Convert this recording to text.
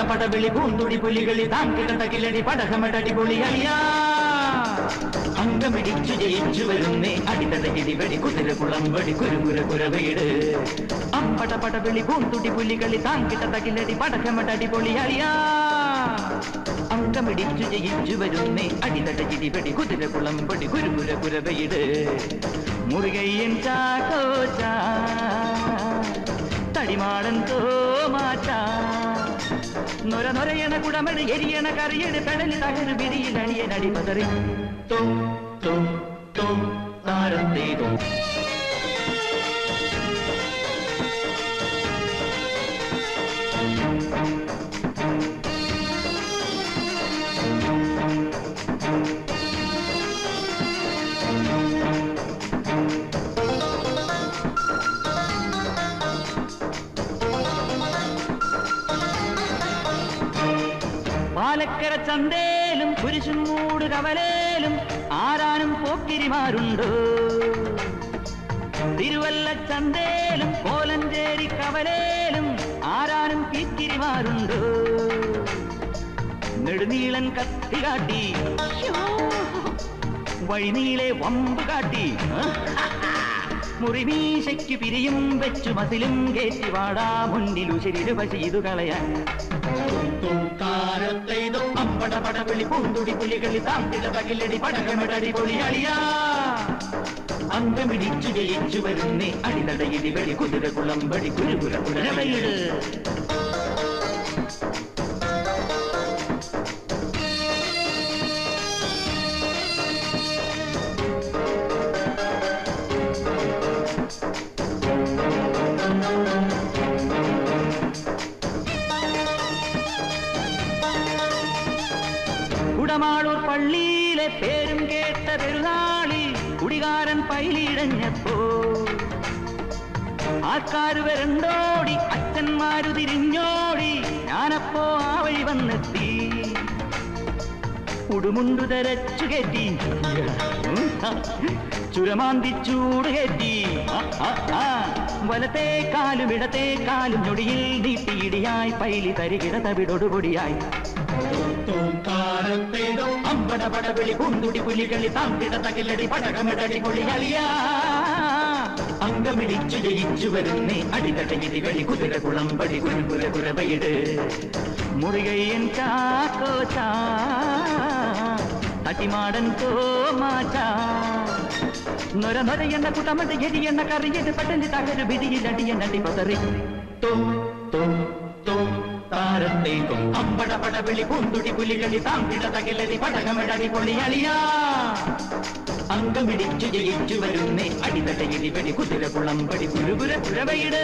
പടവിളി പൂന്തുടി പുലികളി താങ്കിടതകിലടി പടകമടടി പൊളിയളിയാ അങ്കമിടിച്ചു ജയിച്ചു വരുന്നേ അടിതടകിടിവടി കുതിരകുളമ്പടി കുരുകുര കുരവീട് അമ്പട പടവിളി പൂന്തുടി പുലികളി താങ്കിടതകിലടി പടകമടടി പൊളിയളിയാ അങ്കമിടിച്ചു ജയിച്ചു വരുന്നേ അടിതടകിടിവടി കുതിരകുളമ്പടി കുരുകുര കുരവീട് മുരുകയ്യൻ ചാക്കോച്ചാ തടിമാടൻ തോമാച്ചാ നൊര നൊരയണ കുടമണി എരിയണ കറിയട് പെടലി തകര് വിരിയിൽ അണിയൻ അടിപതറി തോ തോ തോ താരത്തേതോ പാലക്കര ചന്തേലും കുരിശുമൂട് കവലേലും ആരാനും പോക്കിരിമാരുണ്ടോ തിരുവല്ല ചന്തേലും കോലഞ്ചേരി കവലേലും ആരാനും പീക്കിരിമാരുണ്ടോ നെടുനീളൻ കത്തി കാട്ടി വഴിനീളെ വമ്പ് കാട്ടി മുറിമീശയ്ക്കു പിരിയും വെച്ചു മസിലും കയറ്റി വാടാ മുന്നിലു ശരീര പശീതു കളയാൻ അമ്പട പടവിളി പൂന്തുടി പുലികളി താന്തിട പകിലടി പടകമടടി പൊളിയളിയാ അങ്കമിടിച്ചു ജയിച്ചു വരുന്നേ അടിതടയിടി വെടി കുതിര കുളമ്പടി കുരുകുര കുരവയിട് കുടമാളൂർ പള്ളിയിലെ പേരും കേട്ട പെരുന്നാളിൽ കുടികാരൻ പൈലിടഞ്ഞപ്പോ ആൾക്കാര് വരണ്ടോടി അച്ഛന്മാരു തിരിഞ്ഞോടി ഞാനപ്പോ ആ വഴി വന്നെത്തി ഉടുമുണ്ടു തരച്ചു കയറ്റി ചുരമാന്തി ചൂട് കയറ്റി വലത്തെ കാലും ഇടത്തെ കാലും ഞൊടിയിൽ നീട്ടിയിടിയായി പൈലി തരികിട തവിടൊടുപൊടിയായി അമ്പട പടവിളി പൂന്തുടി പുലികളി താന്തിട തകിലടി പടകമടടി പൊളിയളിയാ അങ്കമിടിച്ചു ജയിച്ചു വരുന്നേ അടിതടയിടി വെടി കുതിര കുളമ്പടി കുരുകുര കുരവയിട് മുരുകയ്യൻ ചാക്കോച്ചാ തട്ടിമാടൻ തോമാച്ചാ നൊര നൊരയെണ്ണ കുട്ടമട എരിയെണ്ണ കറിയത് പെട്ടെന്ന് തകരു വിധിയിൽ അടിയൻ അടി പതറി തോ തോ തോ താരത്തേക്കും അമ്പട പടവിളി പൂന്തുടി പുലികളി താന്തിട തകിലടി പടകമടടി പൊളിയളിയാ അങ്കമിടിച്ചു ജയിച്ചു വരുന്നേ അടിതടയിടി വെടി കുതിര കുളമ്പടി കുരുകുര കുരവയിട്